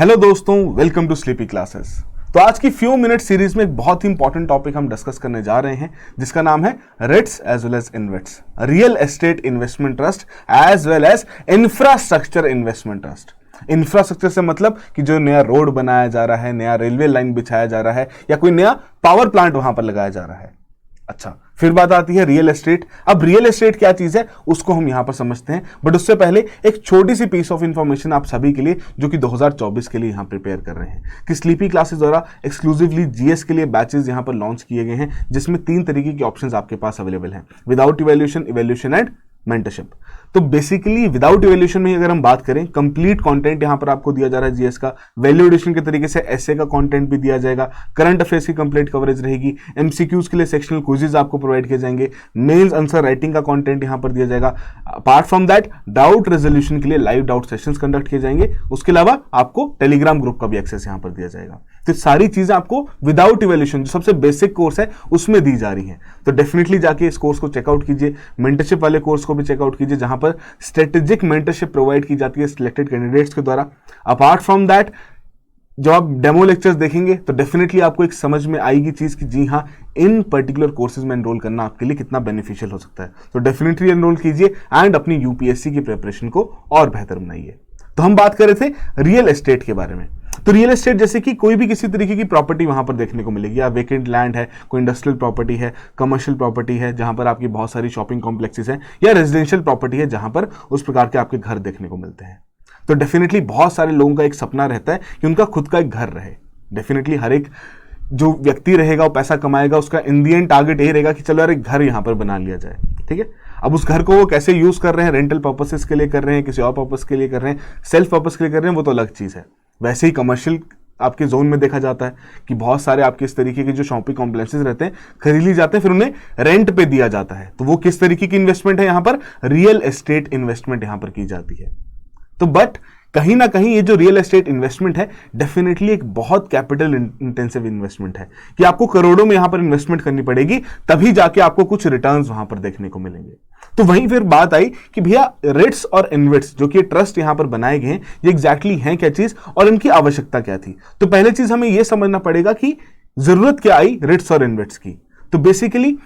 Hello दोस्तों, welcome to sleepy classes. तो आज की फ्यू मिनट सीरीज में एक बहुत ही इंपॉर्टेंट टॉपिक हम डिस्कस करने जा रहे हैं जिसका नाम है REITs as well as InvITs, real estate investment trust as well as infrastructure investment trust. Infrastructure से मतलब कि जो नया रोड बनाया जा रहा है, नया रेलवे लाइन बिछाया जा रहा है या कोई नया पावर प्लांट वहां पर लगाया जा रहा है। अच्छा, फिर बात आती है रियल एस्टेट। अब रियल एस्टेट क्या चीज है उसको हम यहां पर समझते हैं, बट उससे पहले एक छोटी सी पीस ऑफ इंफॉर्मेशन आप सभी के लिए जो कि 2024 के लिए यहां प्रिपेयर कर रहे हैं कि स्लीपी क्लासेस द्वारा एक्सक्लूसिवली जीएस के लिए बैचेस यहां पर लॉन्च किए गए हैं जिसमें 3 तरीके के ऑप्शंस आपके पास अवेलेबल हैं, without evaluation, evaluation and mentorship. तो बेसिकली विदाउट इवैल्यूएशन में अगर हम बात करें, कंप्लीट कंटेंट यहां पर आपको दिया जा रहा है जीएस का, वैल्यू एडिशन के तरीके से एसए का कंटेंट भी दिया जाएगा, करंट अफेयर्स की कंप्लीट कवरेज रहेगी, एमसीक्यूज के लिए सेक्शनल क्विजेस आपको प्रोवाइड किए जाएंगे, मेल्स आंसर राइटिंग का कंटेंट यहां पर दिया जाएगा। Apart from that doubt resolution के लिए लाइव डाउट सेशंस कंडक्ट किए जाएंगे। उसके अलावा आपको टेलीग्राम ग्रुप का भी एक्सेस यहां पर दिया जाएगा। तो सारी चीजें आपको विदाउट इवैल्यूएशन, जो सबसे बेसिक कोर्स है, उसमें दी जा रही है। तो डेफिनेटली जाके इस कोर्स को चेकआउट कीजिए। मेंटरशिप वाले कोर्स को भी चेकआउट कीजिए जहां पर स्ट्रेटेजिक मेंटरशिप प्रोवाइड की जाती है सिलेक्टेड कैंडिडेट्स के द्वारा। अपार्ट फ्रॉम दैट जब आप डेमो लेक्चर्स देखेंगे तो डेफिनेटली आपको एक समझ में आएगी चीज कि जी हाँ, इन पर्टिकुलर कोर्सेज में एनरोल करना आपके लिए कितना बेनिफिशियल हो सकता है। तो डेफिनेटली एनरोल कीजिए एंड अपनी यूपीएससी की प्रिपरेशन को और बेहतर बनाइए। तो हम बात कर रहे थे रियल एस्टेट के बारे में। तो रियल एस्टेट जैसे कि कोई भी किसी तरीके की प्रॉपर्टी वहां पर देखने को मिलेगी, या वेकेंट लैंड है, कोई इंडस्ट्रियल प्रॉपर्टी है, कमर्शियल प्रॉपर्टी है जहां पर आपकी बहुत सारी शॉपिंग कॉम्प्लेक्सेस हैं, या रेजिडेंशियल प्रॉपर्टी है जहां पर उस प्रकार के आपके घर देखने को मिलते हैं। तो डेफिनेटली बहुत सारे लोगों का एक सपना रहता है कि उनका खुद का एक घर रहे। डेफिनेटली हर एक जो व्यक्ति रहेगा वो पैसा कमाएगा, उसका इन दी एंड टारगेट ये रहेगा कि चलो यार एक घर यहां पर बना लिया जाए। ठीक है, अब उस घर को वो कैसे यूज कर रहे हैं, रेंटल पर्पसेस के लिए कर रहे हैं, किसी और पर्पस के लिए कर रहे हैं, सेल्फ पर्पस के लिए कर रहे हैं, वो तो अलग चीज है। वैसे ही कमर्शियल आपके जोन में देखा जाता है कि बहुत सारे आपके इस तरीके के जो शॉपिंग कॉम्प्लेक्सेस रहते हैं खरीद ली जाते हैं, फिर उन्हें रेंट पे दिया जाता है। तो वो किस तरीके की इन्वेस्टमेंट है, यहां पर रियल एस्टेट इन्वेस्टमेंट यहां पर की जाती है। तो बट कहीं ना कहीं ये जो रियल एस्टेट इन्वेस्टमेंट है डेफिनेटली एक बहुत कैपिटल इंटेंसिव इन्वेस्टमेंट है कि आपको करोड़ों में यहां पर इन्वेस्टमेंट करनी पड़ेगी, तभी जाके आपको कुछ रिटर्न्स वहां पर देखने को मिलेंगे। तो वहीं फिर बात आई कि भैया रेट्स और इन्वेट्स जो कि ट्रस्ट यहां पर बनाए गए हैं, ये एग्जैक्टली हैं क्या चीज और इनकी आवश्यकता क्या थी। तो पहले चीज हमें यह समझना पड़ेगा कि जरूरत क्या आई रेट्स और इन्वेट्स की। तो बेसिकली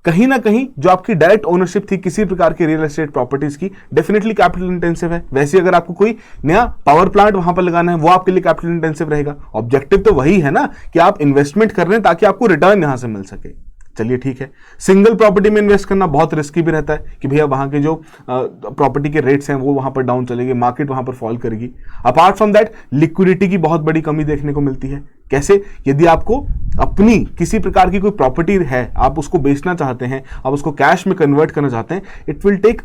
कहीं ना कहीं जो आपकी डायरेक्ट ओनरशिप थी किसी प्रकार की रियल एस्टेट प्रॉपर्टीज की, डेफिनेटली कैपिटल इंटेंसिव है। वैसे अगर आपको कोई नया पावर प्लांट वहां पर लगाना है, वो आपके लिए कैपिटल इंटेंसिव रहेगा। ऑब्जेक्टिव तो वही है ना कि आप इन्वेस्टमेंट कर रहे हैं ताकि आपको रिटर्न यहां से मिल सके। चलिए ठीक है, सिंगल प्रॉपर्टी में इन्वेस्ट करना बहुत रिस्की भी रहता है कि भैया वहां के जो प्रॉपर्टी के रेट्स हैं वो वहां पर डाउन चलेंगे, मार्केट वहां पर फॉल करेगी। अपार्ट फ्रॉम दैट लिक्विडिटी की बहुत बड़ी कमी देखने को मिलती है। कैसे, यदि आपको अपनी किसी प्रकार की कोई प्रॉपर्टी है, आप उसको बेचना चाहते हैं, आप उसको कैश में कन्वर्ट करना चाहते हैं, it will take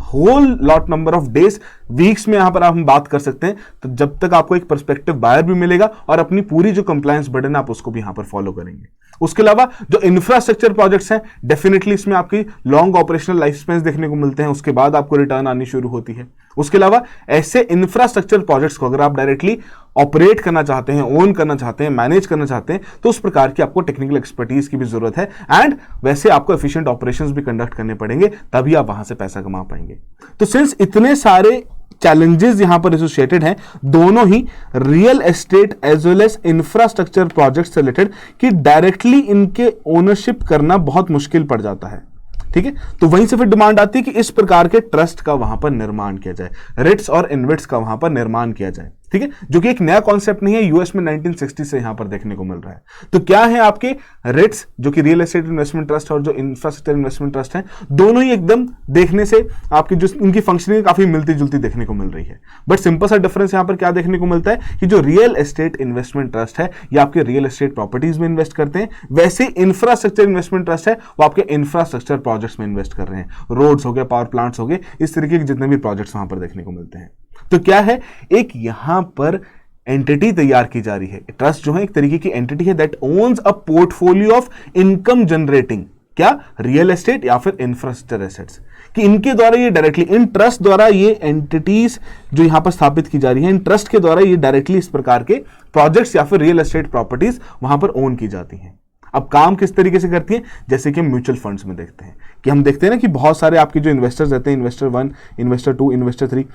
whole lot number of days, weeks में यहां पर आप हम बात कर सकते हैं। तो जब तक आपको एक पर्सपेक्टिव बायर भी मिलेगा और अपनी पूरी जो कंप्लायंस बर्डन आप उसको भी यहां पर फॉलो करेंगे। उसके अलावा जो इंफ्रास्ट्रक्चर प्रोजेक्ट्स हैं डेफिनेटली इसमें आपकी लॉन्ग ऑपरेशनल लाइफ स्पेन देखने को मिलते हैं, उसके बाद आपको रिटर्न आनी शुरू होती है। उसके अलावा ऐसे इंफ्रास्ट्रक्चर प्रोजेक्ट्स को अगर आप डायरेक्टली ऑपरेट करना चाहते हैं, ओन करना चाहते हैं, मैनेज करना चाहते हैं, तो उस प्रकार की आपको टेक्निकल एक्सपर्टीज की भी जरूरत है एंड वैसे आपको एफिशिएंट ऑपरेशंस भी कंडक्ट करने पड़ेंगे, तभी आप वहां से पैसा कमा पाएंगे। तो सिंस इतने सारे चैलेंजेस यहां पर एसोसिएटेड हैं दोनों ही real estate as well as infrastructure project से रिलेटेड, कि डायरेक्टली इनके ओनरशिप करना बहुत मुश्किल पड़ जाता है। ठीक है, तो वहीं से फिर डिमांड आती है कि इस प्रकार के ट्रस्ट का वहां पर निर्माण किया जाए, रेट्स और इन्वेट्स का वहां पर निर्माण किया जाए। ठीक है, जो कि एक नया कॉन्सेप्ट नहीं है, यूएस में 1960 से यहां पर देखने को मिल रहा है। तो क्या है आपके रेट्स जो कि रियल एस्टेट इन्वेस्टमेंट ट्रस्ट और जो इंफ्रास्ट्रक्चर इन्वेस्टमेंट ट्रस्ट है, दोनों ही एकदम देखने से आपकी जो इनकी फंक्शनिंग काफी मिलती जुलती देखने को मिल रही है। बट सिंपल सा डिफरेंस यहां पर क्या देखने को मिलता है कि जो रियल एस्टेट इन्वेस्टमेंट ट्रस्ट है ये आपके रियल एस्टेट प्रॉपर्टीज में इन्वेस्ट करते हैं, वैसे इंफ्रास्ट्रक्चर इन्वेस्टमेंट ट्रस्ट है वो आपके इंफ्रास्ट्रक्चर प्रोजेक्ट्स में इन्वेस्ट कर रहे हैं। रोड्स हो गए, पावर प्लांट्स हो गए, इस तरीके के जितने भी प्रोजेक्ट्स वहां पर देखने को मिलते हैं। तो क्या है, एक यहां पर एंटिटी तैयार की जा रही है। ट्रस्ट जो है एक तरीके की एंटिटी है that owns a portfolio of income generating, क्या, रियल एस्टेट या फिर इंफ्रास्ट्रक्चर एसेट्स, कि इनके द्वारा ये डायरेक्टली इन ट्रस्ट द्वारा ये एंटिटीज जो यहां पर स्थापित की जा रही है, इन ट्रस्ट के द्वारा ये डायरेक्टली इस प्रकार के प्रोजेक्ट्स या फिर रियल एस्टेट प्रॉपर्टीज वहां पर ओन की जाती हैं। अब काम किस तरीके से करती है, जैसे कि हम म्यूचुअल फंड्स में देखते हैं कि हम देखते हैं ना कि बहुत सारे आपके जो इन्वेस्टर्स रहते हैं, इन्वेस्टर 1, इन्वेस्टर 2, इन्वेस्टर 3,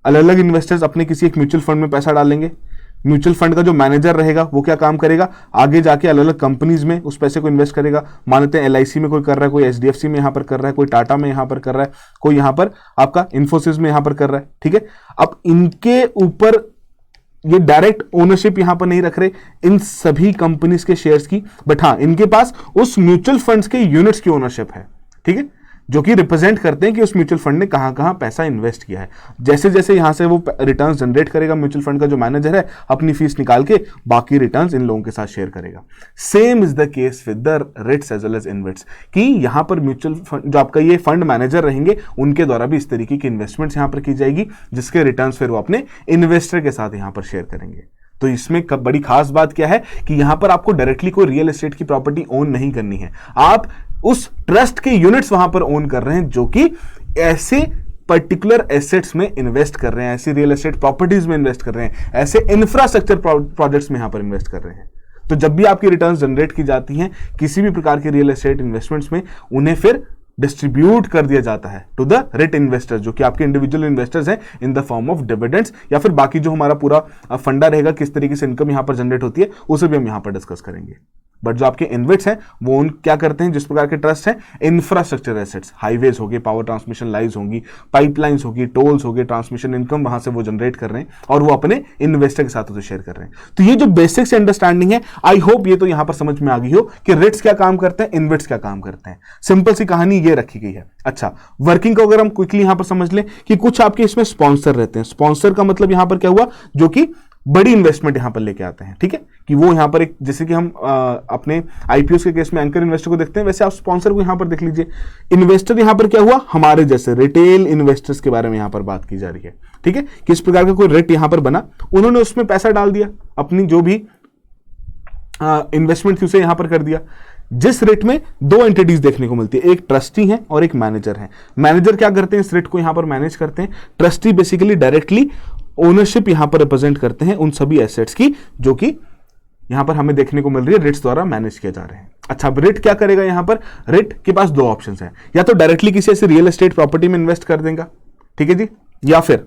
अलग अलग इन्वेस्टर्स अपने किसी एक म्यूचुअल फंड में पैसा डालेंगे, म्यूचुअल फंड का जो मैनेजर रहेगा वो क्या काम करेगा, आगे जाके अलग अलग कंपनीज में उस पैसे को इन्वेस्ट करेगा। मान लेते हैं एलआईसी में कोई कर रहा है, कोई एचडीएफसी में यहां पर कर रहा है, कोई टाटा में यहां पर कर रहा है, कोई यहां पर आपका इन्फोसिस में यहां पर कर रहा है, ठीक है। अब इनके ऊपर ये डायरेक्ट ओनरशिप यहां पर नहीं रख रहे इन सभी कंपनीज के शेयर्स की, बट हाँ इनके पास उस म्यूचुअल फंड्स के यूनिट्स की ओनरशिप है, ठीक है, जो कि रिप्रेजेंट करते हैं कि उस म्यूचुअल फंड ने कहां कहां पैसा इन्वेस्ट किया है। जैसे जैसे यहां से वो रिटर्न्स जनरेट करेगा म्यूचुअल फंड का जो मैनेजर है, अपनी फीस निकाल के बाकी रिटर्न्स इन लोगों के साथ शेयर करेगा। Same is the case with the REITs as well as InvITs, कि यहां पर म्यूचुअल फंड जो आपका ये फंड मैनेजर रहेंगे उनके द्वारा भी इस तरीके की इन्वेस्टमेंट्स यहां पर की जाएगी, जिसके रिटर्न्स फिर वो अपने इन्वेस्टर के साथ यहां पर शेयर करेंगे। तो इसमें बड़ी खास बात क्या है कि यहां पर आपको डायरेक्टली कोई रियल एस्टेट की प्रॉपर्टी ओन नहीं करनी है, आप उस ट्रस्ट के यूनिट्स वहां पर ओन कर रहे हैं जो कि ऐसे पर्टिकुलर एसेट्स में इन्वेस्ट कर रहे हैं, ऐसी रियल एस्टेट प्रॉपर्टीज में इन्वेस्ट कर रहे हैं, ऐसे इंफ्रास्ट्रक्चर प्रोजेक्ट्स में यहां पर इन्वेस्ट कर रहे हैं। तो जब भी आपकी रिटर्न्स जनरेट की जाती हैं किसी भी प्रकार के रियल एस्टेट इन्वेस्टमेंट्स में, उन्हें फिर डिस्ट्रीब्यूट कर दिया जाता है टू द रिट इन्वेस्टर्स, जो कि आपके इंडिविजुअल इन्वेस्टर्स हैं, in the form of dividends, या फिर बाकी जो हमारा पूरा फंडा रहेगा किस तरीके से इनकम यहां पर जनरेट होती है उसे भी हम यहां पर डिस्कस करेंगे। बट जो आपके इन्वेट्स हैं वो उन क्या करते हैं, जिस प्रकार के ट्रस्ट हैं, इंफ्रास्ट्रक्चर एसेट्स, हाईवेज हो गए, पावर ट्रांसमिशन लाइन्स होंगी, पाइपलाइंस होगी, टोल्स हो गए, ट्रांसमिशन इनकम वहां से वो जनरेट कर रहे हैं और वो अपने इन्वेस्टर के साथ उसे शेयर कर रहे हैं। तो ये जो बेसिक से अंडरस्टैंडिंग है, आई होप ये तो यहां पर समझ में आ गई हो कि रिट्स क्या काम करते हैं, इन्वेट्स क्या काम करते हैं। सिंपल सी कहानी ये रखी गई है। अच्छा, वर्किंग को अगर हम क्विकली यहां पर समझ लें कि कुछ आपके इसमें स्पॉन्सर रहते हैं। स्पॉन्सर का मतलब यहां पर क्या हुआ, जो कि बड़ी इन्वेस्टमेंट यहां पर लेके आते हैं, ठीक है, कि वो यहां पर एक, जैसे कि हम अपने आईपीओ के केस में एंकर इन्वेस्टर को देखते हैं, वैसे आप स्पॉन्सर को यहां पर देख लीजिए। इन्वेस्टर यहां पर क्या हुआ, हमारे जैसे रिटेल इन्वेस्टर्स के बारे में यहां पर बात की जा रही है, ठीक है। किस प्रकार का कोई रेट यहां पर बना, उन्होंने उसमें पैसा डाल दिया, अपनी जो भी इन्वेस्टमेंट थी उसे यहां पर कर दिया। जिस रेट में दो एंटिटीज देखने को मिलती है, एक ट्रस्टी है और एक मैनेजर है। मैनेजर क्या करते हैं, इस रेट को यहां पर मैनेज करते हैं। ट्रस्टी बेसिकली डायरेक्टली ओनरशिप यहां पर रिप्रेजेंट करते हैं उन सभी एसेट्स की जो कि यहां पर हमें देखने को मिल रही है रिट्स द्वारा मैनेज किए जा रहे हैं। अच्छा, अब रिट क्या करेगा, यहां पर रिट के पास दो ऑप्शन है, या तो डायरेक्टली किसी ऐसी रियल एस्टेट प्रॉपर्टी में इन्वेस्ट कर देगा, ठीक है जी, या फिर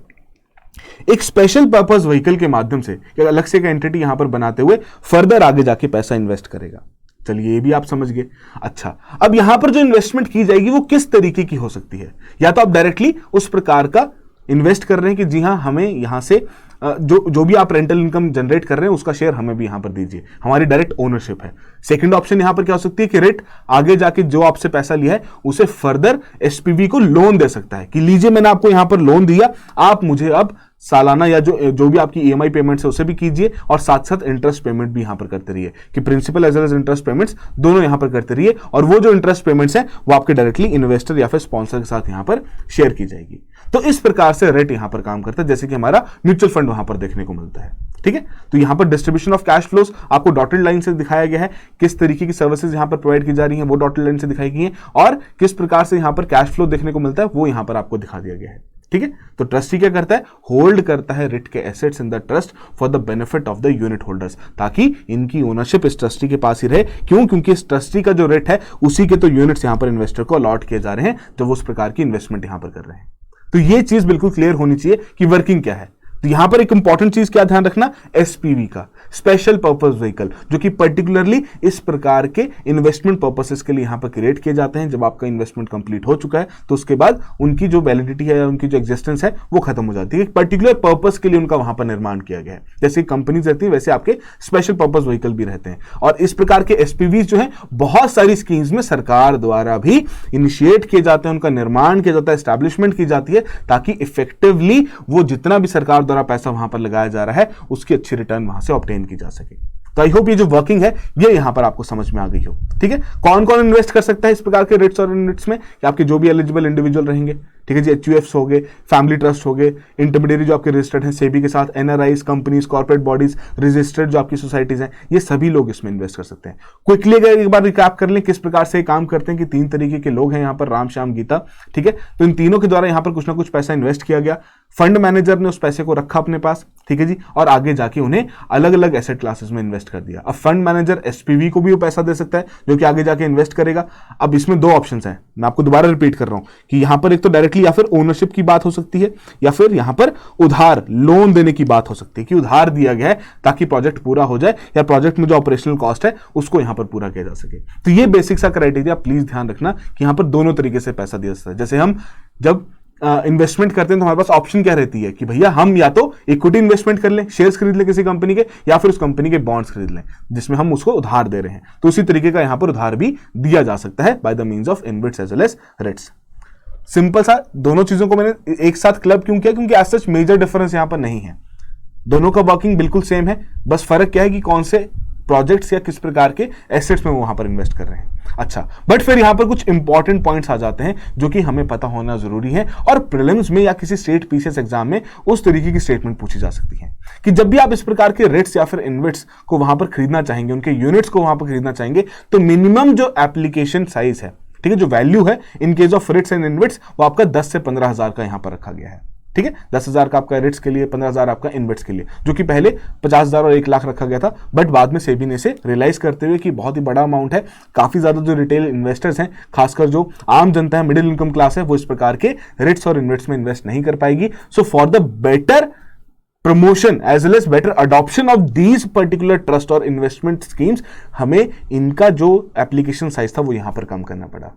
एक स्पेशल पर्पस व्हीकल के माध्यम से अलग से एक एंटिटी यहां पर बनाते हुए फर्दर आगे जाके पैसा इन्वेस्ट करेगा। चलिए ये भी आप समझ गए। अच्छा, अब यहां पर जो इन्वेस्टमेंट की जाएगी वो किस तरीके की हो सकती है, या तो आप डायरेक्टली उस प्रकार का इन्वेस्ट कर रहे हैं कि जी हां, हमें यहां से जो भी आप रेंटल इनकम जनरेट कर रहे हैं उसका शेयर हमें भी यहां पर दीजिए, हमारी डायरेक्ट ओनरशिप है। सेकंड ऑप्शन यहां पर क्या हो सकती है कि रेट आगे जाके जो आपसे पैसा लिया है उसे फर्दर एसपीवी को लोन दे सकता है कि लीजिए मैंने आपको यहां पर लोन दिया, आप मुझे अब सालाना या जो भी आपकी ईएमआई पेमेंट्स है उसे भी कीजिए और साथ साथ इंटरेस्ट पेमेंट भी यहां पर करते रहिए, कि principal as well as interest payments दोनों यहां पर करते रहिए, और वो जो इंटरेस्ट पेमेंट्स हैं वो आपके डायरेक्टली इन्वेस्टर या फिर स्पॉन्सर के साथ यहां पर शेयर की जाएगी। तो इस प्रकार से रेट यहां पर काम करता है, जैसे कि हमारा म्यूचुअल फंड वहां पर देखने को मिलता है, ठीक है। तो यहां पर डिस्ट्रीब्यूशन ऑफ कैश फ्लोज आपको डॉटेड लाइन से दिखाया गया है, किस तरीके की सर्विसेज यहां पर प्रोवाइड की जा रही है वो डॉटेड लाइन से दिखाई गई है, और किस प्रकार से यहां पर कैश फ्लो देखने को मिलता है वो यहां पर आपको दिखा दिया गया है, ठीक है। तो ट्रस्टी क्या करता है, होल्ड करता है रिट के assets in the trust for the benefit of the unit holders, ताकि इनकी ओनरशिप इस ट्रस्टी के पास ही रहे। क्यों, क्योंकि इस ट्रस्टी का जो रेट है उसी के तो यूनिट्स यहां पर इन्वेस्टर को अलॉट किए जा रहे हैं जब वो उस प्रकार की इन्वेस्टमेंट यहां पर कर रहे हैं। तो ये चीज बिल्कुल क्लियर होनी चाहिए कि वर्किंग क्या है। तो यहां पर एक इंपॉर्टेंट चीज क्या ध्यान रखना, एसपीवी का, स्पेशल पर्पस व्हीकल, जो कि पर्टिकुलरली इस प्रकार के इन्वेस्टमेंट पर्पसेस के लिए यहां पर क्रिएट किए जाते हैं। जब आपका इन्वेस्टमेंट कंप्लीट हो चुका है तो उसके बाद उनकी जो वैलिडिटी है या उनकी जो एग्जिस्टेंस है वो खत्म हो जाती है। एक पर्टिकुलर पर्पस के लिए उनका वहां पर निर्माण किया गया है। जैसे कंपनीज रहती है वैसे आपके स्पेशल पर्पस व्हीकल भी रहते हैं, और इस प्रकार के एसपीवी जो है बहुत सारी स्कीम्स में सरकार द्वारा भी इनिशिएट किए जाते हैं, उनका निर्माण किया जाता है, एस्टैब्लिशमेंट की जाती है, ताकि इफेक्टिवली वो जितना भी सरकार द्वारा पैसा वहां पर लगाया जा रहा है उसकी अच्छी रिटर्न वहां से ऑब्टेन की जा सके। तो आई होप ये जो वर्किंग है ये यहां पर आपको समझ में आ गई हो, ठीक है। कौन कौन इन्वेस्ट कर सकता है इस प्रकार के रिट्स और यूनिट्स में, कि आपके जो भी एलिजिबल इंडिविजुअल रहेंगे, ठीक है जी, एचयूएफ्स हो गए, फैमिली ट्रस्ट हो गए, इंटरमीडिएट जो आपके रजिस्टर्ड हैं सेबी के साथ, NRIs, companies, corporate bodies, registered जो आपकी सोसाइटीज हैं, ये सभी लोग इसमें इन्वेस्ट कर सकते हैं। क्विकली अगर एक बार रिकैप कर लें किस प्रकार से काम करते हैं, कि तीन तरीके के लोग हैं यहाँ पर, राम श्याम गीता, ठीक है। तो इन तीनों के द्वारा यहाँ पर कुछ ना कुछ पैसा इन्वेस्ट किया गया, फंड मैनेजर ने उस पैसे को रखा अपने पास, ठीक है जी, और आगे जाके उन्हें अलग अलग एसेट क्लासेस में इन्वेस्ट इन्वेस्ट कर दिया। अब फंड मैनेजर एसपीवी को भी वो पैसा दे सकता है जो कि आगे जाके इन्वेस्ट करेगा। अब इसमें दो ऑप्शंस हैं, मैं आपको दोबारा रिपीट कर रहा हूं कि यहां पर एक तो डायरेक्टली या फिर ओनरशिप की बात हो सकती है या फिर यहां पर उधार लोन देने की बात हो सकती है कि उधार दिया गया है ताकि प्रोजेक्ट पूरा हो जाए या प्रोजेक्ट में जो ऑपरेशनल कॉस्ट है उसको यहां पर पूरा किया जा सके। तो ये बेसिक सा क्राइटेरिया प्लीज ध्यान रखना कि यहां पर दोनों तरीके से पैसा दिया जाता है। जैसे हम जब इन्वेस्टमेंट करते हैं तो हमारे पास ऑप्शन क्या रहती है कि भैया हम या तो इक्विटी इन्वेस्टमेंट कर लें, शेयर्स खरीद लें किसी कंपनी के, या फिर उस कंपनी के बॉन्ड्स खरीद लें जिसमें हम उसको उधार दे रहे हैं। तो उसी तरीके का यहां पर उधार भी दिया जा सकता है by the means of InvITs as well as REITs. Simple सा दोनों चीजों को मैंने एक साथ क्लब क्यों किया, क्योंकि एज सच मेजर डिफरेंस यहां पर नहीं है, दोनों का वर्किंग बिल्कुल सेम है, बस फर्क क्या है कि कौन से प्रोजेक्ट्स या किस प्रकार के एसेट्स में वो वहां पर इन्वेस्ट कर रहे हैं। अच्छा, बट फिर यहां पर कुछ इंपॉर्टेंट पॉइंट्स आ जाते हैं जो कि हमें पता होना जरूरी है और प्रीलिम्स में या किसी स्टेट पीसीएस एग्जाम में उस तरीके की स्टेटमेंट पूछी जा सकती है कि जब भी आप इस प्रकार के रेट्स या फिर इन्वेट्स को वहां पर खरीदना चाहेंगे, उनके यूनिट्स को वहां पर खरीदना चाहेंगे, तो मिनिमम जो एप्लीकेशन साइज है, ठीक है, जो वैल्यू है in case of REITs and InvITs, वो आपका 10 से 15,000 का यहां पर रखा गया है। ठीक है, 10,000 का आपका रिट्स के लिए, 15,000 आपका इन्वेट्स के लिए, जो कि पहले 50,000 और 1 लाख रखा गया था, बट बाद में सेबी ने इसे रियलाइज करते हुए कि बहुत ही बड़ा अमाउंट है, काफी ज्यादा जो रिटेल इन्वेस्टर्स हैं, खासकर जो आम जनता है, मिडिल इनकम क्लास है, वो इस प्रकार के रिट्स और इन्वेट्स में इन्वेस्ट नहीं कर पाएगी। So for the better promotion as well as better adoption of these particular trust और इन्वेस्टमेंट स्कीम्स, हमें इनका जो एप्लीकेशन साइज था वो यहां पर कम करना पड़ा।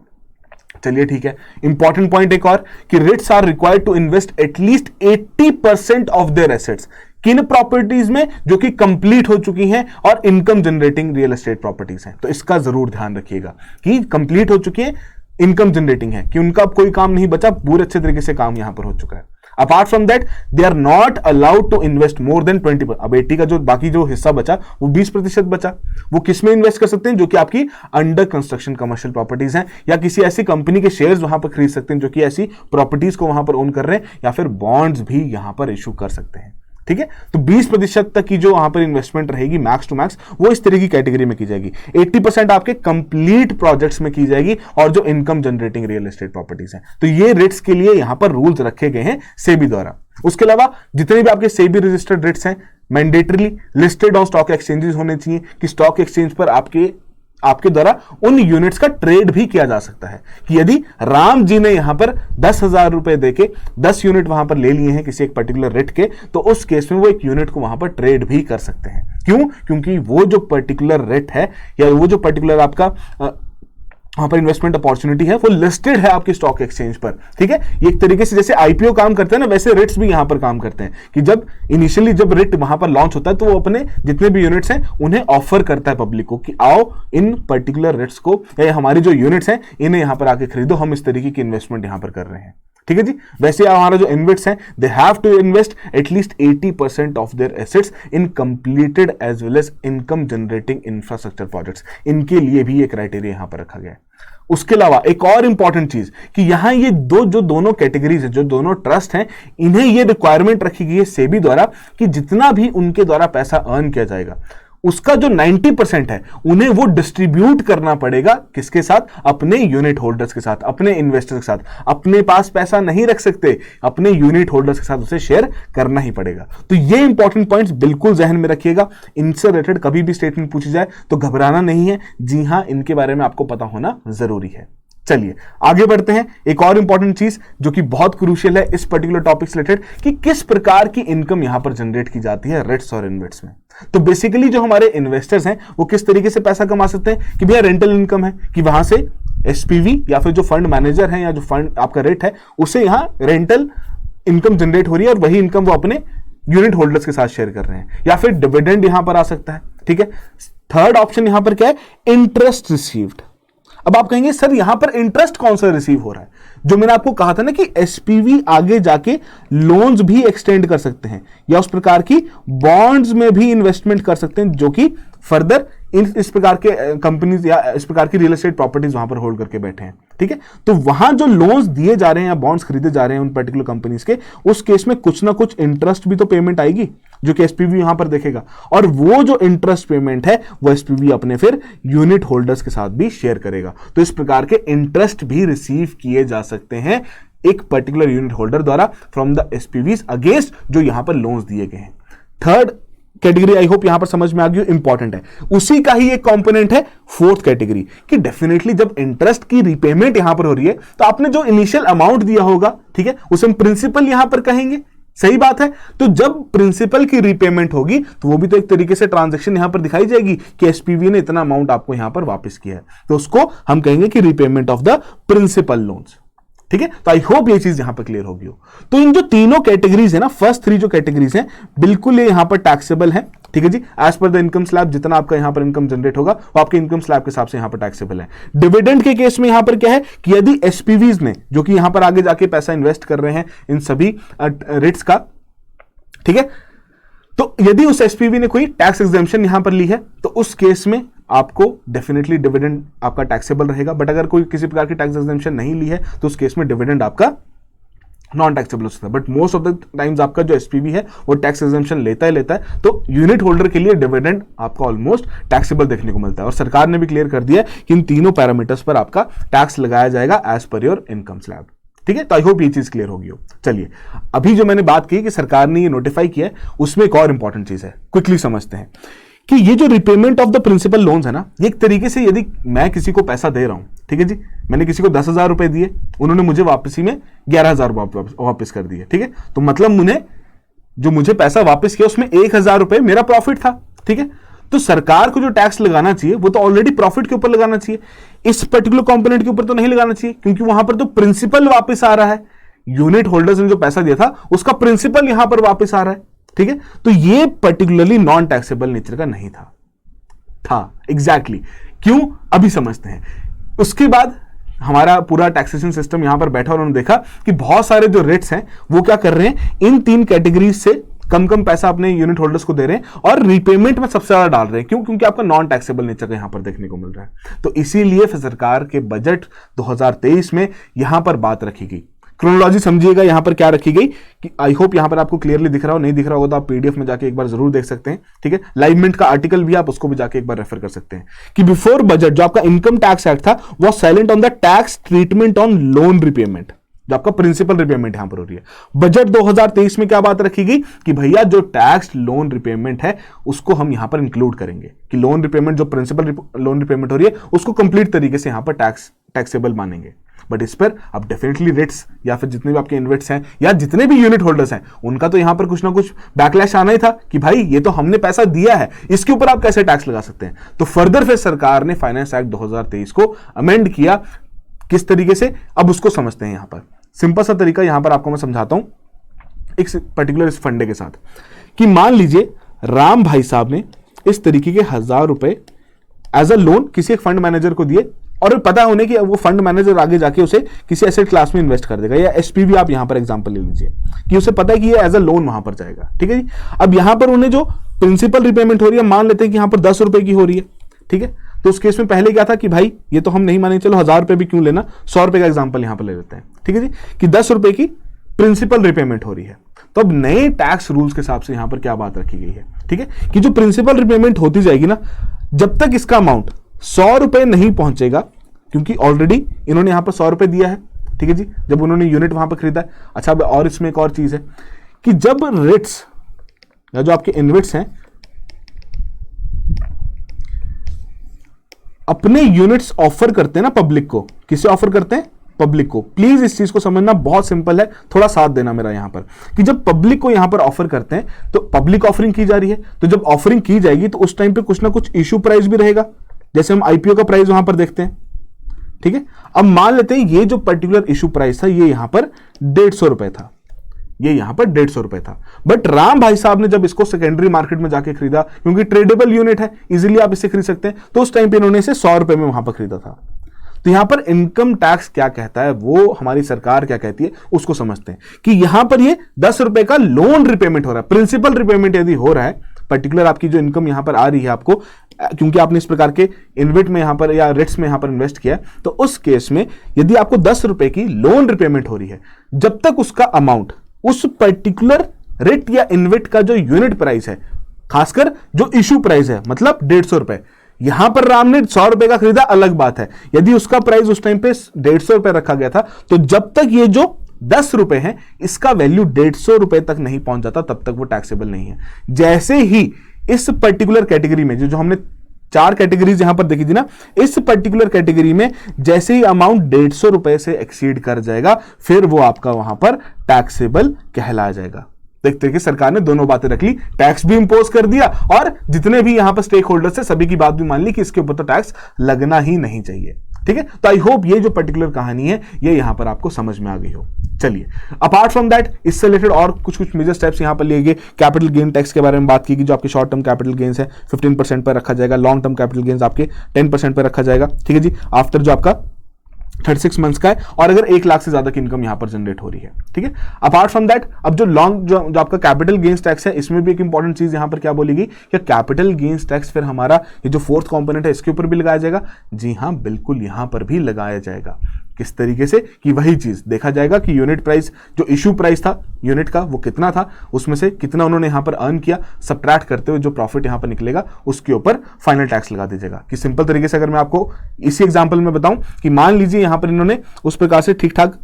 चलिए ठीक है, इंपॉर्टेंट पॉइंट एक और कि REITs are required to invest at least 80% of their assets, किन प्रॉपर्टीज में, जो कि कंप्लीट हो चुकी हैं और income generating real estate properties हैं। तो इसका जरूर ध्यान रखिएगा कि कंप्लीट हो चुकी है, इनकम जनरेटिंग है, कि उनका अब कोई काम नहीं बचा, पूरे अच्छे तरीके से काम यहां पर हो चुका है। Apart from that they are not allowed to invest more than 20%। अब 80 का जो बाकी जो हिस्सा बचा वो 20% बचा, वो किस में इन्वेस्ट कर सकते हैं, जो कि आपकी अंडर कंस्ट्रक्शन कमर्शियल प्रॉपर्टीज हैं, या किसी ऐसी कंपनी के शेयर्स वहां पर खरीद सकते हैं जो कि ऐसी प्रॉपर्टीज को वहां पर ओन कर रहे हैं, या फिर बॉन्ड्स भी यहां पर इशू कर सकते हैं। ठीक है, तो 20% तक की जो वहां पर इन्वेस्टमेंट रहेगी मैक्स टू मैक्स, वो इस तरह की कैटेगरी में की जाएगी। 80% आपके कंप्लीट प्रोजेक्ट्स में की जाएगी और जो income generating real estate properties हैं। तो ये रेट्स के लिए यहां पर रूल्स रखे गए हैं सेबी द्वारा। उसके अलावा जितने भी आपके सेबी रजिस्टर्ड रेट्स हैं mandatorily listed on stock exchanges होने चाहिए कि स्टॉक एक्सचेंज पर आपके द्वारा उन यूनिट्स का ट्रेड भी किया जा सकता है कि यदि राम जी ने यहां पर 10,000 रुपए देके 10 यूनिट वहां पर ले लिए हैं किसी एक पर्टिकुलर रेट के, तो उस केस में वो एक यूनिट को वहां पर ट्रेड भी कर सकते हैं। क्यों? क्योंकि वो जो पर्टिकुलर रेट है या वो जो पर्टिकुलर आपका वहां पर इन्वेस्टमेंट अपॉर्चुनिटी है वो लिस्टेड है आपके स्टॉक एक्सचेंज पर। ठीक है, ये एक तरीके से जैसे आईपीओ काम करते हैं ना, वैसे रेट्स भी यहां पर काम करते हैं कि जब इनिशियली जब रेट वहां पर लॉन्च होता है तो वो अपने जितने भी यूनिट्स हैं उन्हें ऑफर करता है पब्लिक को कि आओ इन पर्टिकुलर रेट्स को, या हमारी जो यूनिट्स हैं इन्हें यहां पर आके खरीदो, हम इस तरीके की इन्वेस्टमेंट यहां पर कर रहे हैं। ठीक है जी, वैसे हमारा जो इन्वेस्ट्स हैं they have to invest at least 80% of their assets in completed as well as income generating infrastructure projects. इनके लिए भी ये क्राइटेरिया यहां पर रखा गया है। उसके अलावा एक और इंपॉर्टेंट चीज कि यहां ये जो दोनों कैटेगरीज है, जो दोनों ट्रस्ट हैं, इन्हें ये रिक्वायरमेंट रखी गई है सेबी द्वारा कि जितना भी उनके द्वारा पैसा अर्न किया जाएगा उसका जो 90% है उन्हें वो डिस्ट्रीब्यूट करना पड़ेगा किसके साथ, अपने यूनिट होल्डर्स के साथ, अपने इन्वेस्टर्स के साथ। अपने पास पैसा नहीं रख सकते, अपने यूनिट होल्डर्स के साथ उसे शेयर करना ही पड़ेगा। तो ये इंपॉर्टेंट पॉइंट्स बिल्कुल जहन में रखिएगा, इनसे रिलेटेड कभी भी स्टेटमेंट पूछी जाए तो घबराना नहीं है। जी हां, इनके बारे में आपको पता होना जरूरी है। चलिए आगे बढ़ते हैं। एक और इंपॉर्टेंट चीज जो कि बहुत क्रूशियल है इस पर्टिकुलर टॉपिक से रिलेटेड कि किस प्रकार की इनकम यहां पर जनरेट की जाती है रेट्स और इन्वेट्स में। तो बेसिकली जो हमारे इन्वेस्टर्स हैं वो किस तरीके से पैसा कमा सकते हैं कि भैया रेंटल इनकम है कि वहां से एसपीवी या फिर जो फंड मैनेजर है या जो फंड आपका रेट है उसे यहां रेंटल इनकम जनरेट हो रही है और वही इनकम वो अपने यूनिट होल्डर्स के साथ शेयर कर रहे हैं, या फिर डिविडेंड यहां पर आ सकता है। ठीक है, थर्ड ऑप्शन यहां पर क्या है, इंटरेस्ट रिसीव्ड। अब आप कहेंगे सर यहां पर इंटरेस्ट कौन सा रिसीव हो रहा है? जो मैंने आपको कहा था ना कि एसपीवी आगे जाके लोन्स भी एक्सटेंड कर सकते हैं या उस प्रकार की बॉन्ड्स में भी इन्वेस्टमेंट कर सकते हैं जो कि फर्दर इस प्रकार के कंपनीज या इस प्रकार की रियल एस्टेट प्रॉपर्टीज वहां पर होल्ड करके बैठे हैं। ठीक है, तो वहां जो लोन्स दिए जा रहे हैं या बॉन्ड्स खरीदे जा रहे हैं उन पर्टिकुलर कंपनीज के, उस केस में कुछ ना कुछ इंटरेस्ट भी तो पेमेंट आएगी जो कि एसपीवी यहां पर देखेगा, और वो जो इंटरेस्ट पेमेंट है वो एसपीवी अपने फिर यूनिट होल्डर्स के साथ भी शेयर करेगा। तो इस प्रकार के इंटरेस्ट भी रिसीव किए जा सकते हैं एक पर्टिकुलर यूनिट होल्डर द्वारा फ्रॉम द एसपीवीज अगेंस्ट जो यहां पर लोन्स दिए गए हैं। थर्ड कैटेगरी आई होप यहां पर समझ में आ गई, इंपॉर्टेंट है। उसी का ही एक कंपोनेंट है फोर्थ कैटेगरी कि डेफिनेटली जब इंटरेस्ट की रीपेमेंट यहां पर हो रही है तो आपने जो इनिशियल अमाउंट दिया होगा, ठीक है, उसे हम प्रिंसिपल यहां पर कहेंगे। सही बात है। तो जब प्रिंसिपल की रीपेमेंट होगी तो वो भी तो एक तरीके से ट्रांजैक्शन यहां पर दिखाई जाएगी कि एसपीवी ने इतना अमाउंट आपको यहां पर वापस किया है, तो उसको हम कहेंगे कि repayment of the principal loans. ठीक है, तो आई होप ये चीज यहां पर क्लियर होगी हो। तो इन जो तीनों कैटेगरीज है ना, फर्स्ट थ्री जो कैटेगरीज हैं, बिल्कुल ये यहां पर टैक्सेबल है। ठीक है जी, as per the income slab जितना आपका यहां पर इनकम जनरेट होगा वो आपके इनकम स्लैब के हिसाब से यहां पर टैक्सेबल है। डिविडेंड के केस में यहां पर क्या है कि यदि एसपीवीज ने, जो कि यहां पर आगे जाके पैसा इन्वेस्ट कर रहे हैं इन सभी रेट्स का, ठीक है, तो यदि उस एसपीवी ने कोई टैक्स एग्जेम्पशन यहां पर ली है तो उस केस में आपको डेफिनेटली डिविडेंड आपका टैक्सेबल रहेगा। बट अगर कोई किसी प्रकार की टैक्स एग्जेम्पशन नहीं ली है तो उस केस में डिविडेंड आपका नॉन टैक्सेबल हो सकता है। But most of the times आपका जो एसपीवी है वो टैक्स एग्जेम्पशन लेता है, तो यूनिट होल्डर के लिए डिविडेंड आपको ऑलमोस्ट टैक्सेबल देखने को मिलता है। और सरकार ने भी क्लियर कर दिया है कि इन तीनों पैरामीटर्स पर आपका टैक्स लगाया जाएगा as per your income slab. ठीक है, तो आई होप ये चीज क्लियर होगी हो। चलिए, अभी जो मैंने बात की कि सरकार ने ये नोटिफाई किया है, उसमें एक और इंपॉर्टेंट चीज है, क्विकली समझते हैं कि ये जो repayment of the principal loans है ना, ये एक तरीके से यदि मैं किसी को पैसा दे रहा हूं, ठीक है जी, मैंने किसी को 10,000 रुपए दिए, उन्होंने मुझे वापसी में 11,000 वापस कर दिए। ठीक है, तो मतलब उन्हें जो मुझे पैसा वापस किया उसमें 1,000 रुपए मेरा प्रॉफिट था। ठीक है, तो सरकार को जो टैक्स लगाना चाहिए वो तो ऑलरेडी प्रॉफिट के ऊपर लगाना चाहिए, इस पर्टिकुलर कंपोनेंट के ऊपर तो नहीं लगाना चाहिए, क्योंकि वहां पर तो प्रिंसिपल वापस आ रहा है। यूनिट होल्डर्स ने जो पैसा दिया था उसका प्रिंसिपल यहां पर वापस आ रहा है। ठीक है, तो ये पर्टिकुलरली नॉन टैक्सेबल नेचर का नहीं था एग्जैक्टली क्यों, अभी समझते हैं। उसके बाद हमारा पूरा टैक्सेशन सिस्टम यहां पर बैठा और उन्होंने देखा कि बहुत सारे जो रेट्स हैं वो क्या कर रहे हैं, इन तीन कैटेगरीज से कम पैसा अपने यूनिट होल्डर्स को दे रहे हैं और रीपेमेंट में सबसे ज्यादा डाल रहे हैं। क्यों? क्योंकि आपका नॉन टैक्सेबल नेचर का यहां पर देखने को मिल रहा है। तो इसीलिए सरकार के बजट 2023 में यहां पर बात रखी गई। क्रोनोलॉजी समझिएगा, यहां पर क्या रखी गई कि आई होप यहां पर आपको क्लियरली दिख रहा हो, नहीं दिख रहा होगा तो आप पीडीएफ में जाके एक बार जरूर देख सकते हैं। ठीक है, लाइव मिंट का आर्टिकल भी आप उसको भी जाके एक बार रेफर कर सकते हैं कि बिफोर बजट जो आपका इनकम टैक्स एक्ट था वो silent on the tax treatment on loan repayment, जो आपका प्रिंसिपल रिपेमेंट यहां पर हो रही है। बजट 2023 में क्या बात रखी गई कि भैया जो टैक्स लोन रिपेमेंट है उसको हम यहां पर इंक्लूड करेंगे, कि लोन रिपेमेंट जो प्रिंसिपल लोन रिपेमेंट हो रही है उसको कंप्लीट तरीके से यहां पर टैक्सेबल मानेंगे। बट इस पर अब डेफिनेटली रेट्स या फिर जितने भी आपके इन्वेस्ट्स हैं या जितने भी यूनिट होल्डर्स हैं उनका तो यहां पर कुछ ना कुछ बैकलैश आना ही था कि भाई ये तो हमने पैसा दिया है, इसके ऊपर आप कैसे टैक्स लगा सकते हैं। तो फर्दर फिर सरकार ने फाइनेंस एक्ट 2023 को अमेंड किया। किस तरीके से, अब उसको समझते हैं। यहां पर सिंपल सा तरीका यहां पर आपको मैं समझाता हूं एक पर्टिकुलर इस फंडे के साथ, कि मान लीजिए राम भाई साहब ने इस तरीके के 1,000 रुपए एज अ लोन किसी एक फंड मैनेजर को दिए और पता होने कि वो फंड मैनेजर आगे जाके उसे किसी एसेट क्लास में इन्वेस्ट कर देगा, या एसपीवी आप यहां पर एग्जांपल ले लीजिए कि उसे पता है कि ये एज अ लोन वहां पर जाएगा। ठीक है जी, अब यहां पर उन्हें जो प्रिंसिपल रिपेमेंट हो रही है, मान लेते हैं कि यहां पर 10 रुपए की हो रही है। ठीक है, तो उस केस में पहले क्या था कि भाई ये तो हम नहीं माने, चलो 1,000 रुपए भी क्यों लेना, 100 रुपए का एग्जांपल यहां पर ले लेते हैं। ठीक है जी, कि 10 रुपए की प्रिंसिपल रिपेमेंट हो रही है। तो अब नए टैक्स रूल्स के हिसाब से यहां पर क्या बात रखी गई है, ठीक है, कि जो प्रिंसिपल रिपेमेंट होती जाएगी ना, जब तक इसका अमाउंट 100 रुपए नहीं पहुंचेगा, क्योंकि ऑलरेडी इन्होंने यहां पर 100 रुपए दिया है। ठीक है जी, जब उन्होंने यूनिट वहां पर खरीदा है। अच्छा, और इसमें एक और चीज है कि जब रेट्स या जो आपके इन्वेट्स हैं अपने यूनिट्स ऑफर करते हैं ना पब्लिक को, किसे ऑफर करते हैं, पब्लिक को। प्लीज इस चीज को समझना, बहुत सिंपल है, थोड़ा साथ देना मेरा यहां पर, कि जब पब्लिक को यहां पर ऑफर करते हैं तो पब्लिक ऑफरिंग की जा रही है, तो जब ऑफरिंग की जाएगी तो उस टाइम पे कुछ ना कुछ इशू प्राइस भी रहेगा, जैसे हम आईपीओ का प्राइस वहां पर देखते हैं। ठीक है, अब मान लेते हैं ये जो पर्टिकुलर इशू प्राइस था ये यहां पर 150 रुपए था, ये यहां पर 150 रुपए था। बट राम भाई साहब ने जब इसको सेकेंडरी मार्केट में जाके खरीदा, क्योंकि ट्रेडेबल यूनिट है, इजीली आप इसे खरीद सकते हैं, तो उस टाइम पे इन्होंने इसे 100 रुपए में वहां पर खरीदा था। तो यहां पर इनकम टैक्स क्या कहता है, वो हमारी सरकार क्या कहती है उसको समझते हैं, कि यहां पर ये 10 रुपए का लोन रिपेमेंट हो रहा है, प्रिंसिपल रिपेमेंट यदि हो रहा है, पर्टिकुलर आपकी जो इनकम यहां पर आ रही है आपको, क्योंकि आपने इस प्रकार के इन्वेट में यहां पर या रेट्स में यहां पर इन्वेस्ट किया, तो उस केस में यदि आपको 10 रुपए की लोन रिपेमेंट हो रही है, जब तक उसका अमाउंट उस पर्टिकुलर रेट या इन्वेट का जो यूनिट प्राइस है, खासकर जो इशू प्राइस है, मतलब 150 रुपए, यहां पर राम ने 100 रुपए का खरीदा, अलग बात है। यदि उसका प्राइस उस टाइम पे 150 रुपए रखा गया था, तो जब तक ये जो 10 रुपए है इसका वैल्यू 150 रुपए तक नहीं पहुंच जाता, तब तक वो टैक्सेबल नहीं है। जैसे ही इस पर्टिकुलर कैटेगरी में जो हमने 4 कैटेगरीज यहां पर देखी थी ना, इस पर्टिकुलर कैटेगरी में जैसे ही अमाउंट 150 रुपए से एक्सीड कर जाएगा, फिर वो आपका वहां पर टैक्सेबल कहला जाएगा। देखते कि सरकार ने दोनों बातें रख ली, टैक्स भी इंपोज कर दिया और जितने भी यहां पर स्टेक होल्डर्स थे सभी की बात भी मान ली कि इसके ऊपर तो टैक्स लगना ही नहीं चाहिए। ठीक है, तो आई होप ये जो पर्टिकुलर कहानी है ये यहां पर आपको समझ में आ गई हो। चलिए, अपार्ट फ्रॉम दैट इससे रिलेटेड और कुछ मेजर स्टेप्स यहां पर लिए गए। कैपिटल गेन टैक्स के बारे में बात की, जो आपके शॉर्ट टर्म कैपिटल गेन्स है 15% पर रखा जाएगा, लॉन्ग टर्म कैपिटल गेन्स आपके 10% पर रखा जाएगा। ठीक है जी, आफ्टर जो आपका 36 मंथ्स का है और अगर 1 लाख से ज्यादा की इनकम यहां पर जनरेट हो रही है। ठीक है, अपार्ट फ्रॉम दैट अब जो लॉन्ग जो आपका कैपिटल गेन्स टैक्स है, इसमें भी एक इंपॉर्टेंट चीज यहां पर क्या बोलेगी कि कैपिटल गेन्स टैक्स फिर हमारा ये जो फोर्थ कंपोनेंट है इसके ऊपर भी लगाया जाएगा। जी हां, बिल्कुल यहां पर भी लगाया जाएगा। किस तरीके से कि वही चीज देखा जाएगा कि यूनिट प्राइस जो इशू प्राइस था यूनिट का वो कितना था, उसमें से कितना उन्होंने यहां पर अर्न किया, सबट्रैक्ट करते हुए जो प्रॉफिट यहां पर निकलेगा उसके ऊपर फाइनल टैक्स लगा दीजिएगा। कि सिंपल तरीके से अगर मैं आपको इसी एग्जांपल में बताऊं कि मान लीजिए यहां पर इन्होंने उस प्रकार से ठीक ठाक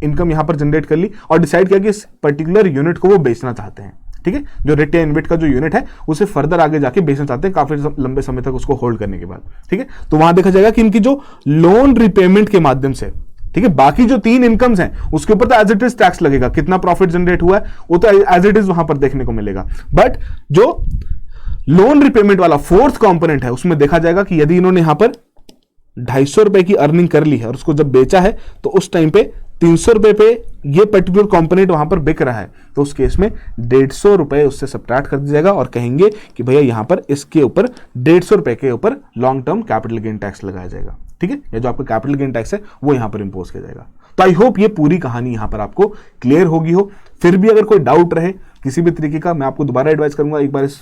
इनकम यहां पर जनरेट कर ली और डिसाइड किया कि इस पर्टिकुलर यूनिट को वो बेचना चाहते हैं। ठीक है, जो रिट या इन्वेट का जो यूनिट है उसे फर्दर आगे जाके बेचना चाहते हैं काफी लंबे समय तक उसको होल्ड करने के बाद। ठीक है, तो वहां देखा जाएगा कि इनकी जो लोन रिपेमेंट के माध्यम से, ठीक है, बाकी जो 3 इनकम्स हैं उसके ऊपर तो एज इट इज टैक्स लगेगा, कितना प्रॉफिट जनरेट हुआ है वो तो एज इट इज वहां पर देखने को मिलेगा। बट जो लोन रिपेमेंट वाला फोर्थ कंपोनेंट है उसमें देखा जाएगा कि यदि इन्होंने यहां पर 250 रुपए की अर्निंग कर ली है और उसको जब बेचा है तो उस टाइम पे 300 रुपए पे ये पर्टिकुलर कंपोनेंट वहां पर बिक रहा है, तो उस केस में 150 रुपए उससे सबट्रैक्ट कर दिया जाएगा और कहेंगे कि भैया यहां पर इसके ऊपर 150 रुपए के ऊपर long term capital gain tax लगाया जाएगा। ठीक है, ये जो आपका कैपिटल गेन टैक्स है वो यहां पर इंपोज किया जाएगा। तो आई होप ये पूरी कहानी यहां पर आपको क्लियर होगी हो। फिर भी अगर कोई डाउट रहे किसी भी तरीके का, मैं आपको दोबारा एडवाइस करूंगा एक बार इस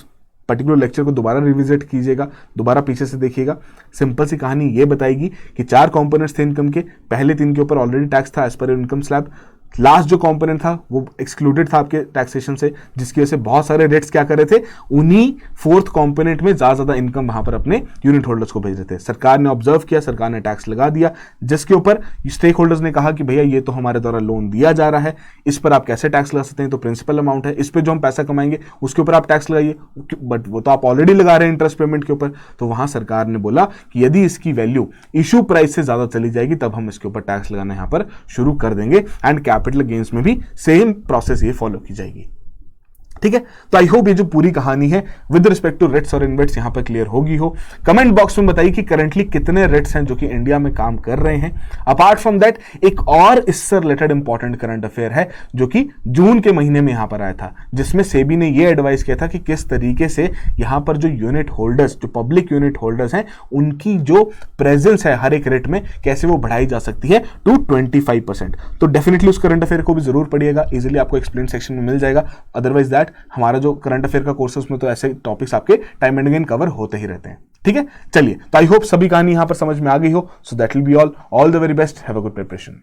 पर्टिकुलर लेक्चर को दोबारा रिविजिट कीजिएगा, दोबारा पीछे से देखिएगा। सिंपल सी कहानी ये बताएगी कि 4 कंपोनेंट्स थे इनकम के, पहले 3 के ऊपर ऑलरेडी टैक्स था as per income slab, last जो कंपोनेंट था वो एक्सक्लूडेड था आपके टैक्सेशन से, जिसकी वजह से बहुत सारे रेट्स क्या कर रहे थे, उन्हीं फोर्थ कंपोनेंट में ज्यादा इनकम वहां पर अपने यूनिट होल्डर्स को भेज रहे थे। सरकार ने ऑब्जर्व किया, सरकार ने टैक्स लगा दिया, जिसके ऊपर स्टेक होल्डर्स ने कहा कि भैया ये तो हमारे द्वारा लोन दिया जा रहा है, इस पर आप कैसे टैक्स लगा सकते हैं, तो प्रिंसिपल अमाउंट है, इस पर जो हम पैसा कमाएंगे उसके ऊपर आप टैक्स लगाइए, बट वो तो आप ऑलरेडी लगा रहे हैं इंटरेस्ट पेमेंट के ऊपर। तो वहां सरकार ने बोला कि यदि इसकी वैल्यू इशू प्राइस से ज्यादा चली जाएगी तब हम इसके ऊपर टैक्स लगाना यहां पर शुरू कर देंगे, एंड कैपिटल गेन्स में भी सेम प्रोसेस ये फॉलो की जाएगी। ठीक है, तो आई होप ये जो पूरी कहानी है विद रिस्पेक्ट टू रेट्स और इनवेट्स यहां पर क्लियर होगी हो। कमेंट बॉक्स में बताइए कि करंटली कितने रेट्स हैं जो कि इंडिया में काम कर रहे हैं। अपार्ट फ्रॉम दैट एक और इससे रिलेटेड इंपॉर्टेंट करंट अफेयर है जो कि जून के महीने में यहां पर आया था, जिसमें सेबी ने यह एडवाइस किया था कि किस तरीके से यहां पर जो यूनिट होल्डर्स, जो पब्लिक यूनिट होल्डर्स हैं, उनकी जो प्रेजेंस है हर एक रेट में कैसे वो बढ़ाई जा सकती है टू 25%। तो डेफिनेटली उस करंट अफेयर को भी जरूर पढ़िएगा, इजिली आपको एक्सप्लेन सेक्शन में मिल जाएगा। अदरवाइज दैट हमारा जो करंट अफेयर का कोर्स है उसमें तो ऐसे टॉपिक्स आपके टाइम एंड अगेन कवर होते ही रहते हैं। ठीक है, चलिए, तो आई होप सभी कहानी यहां पर समझ में आ गई हो। So that will be all the very best, have a good preparation.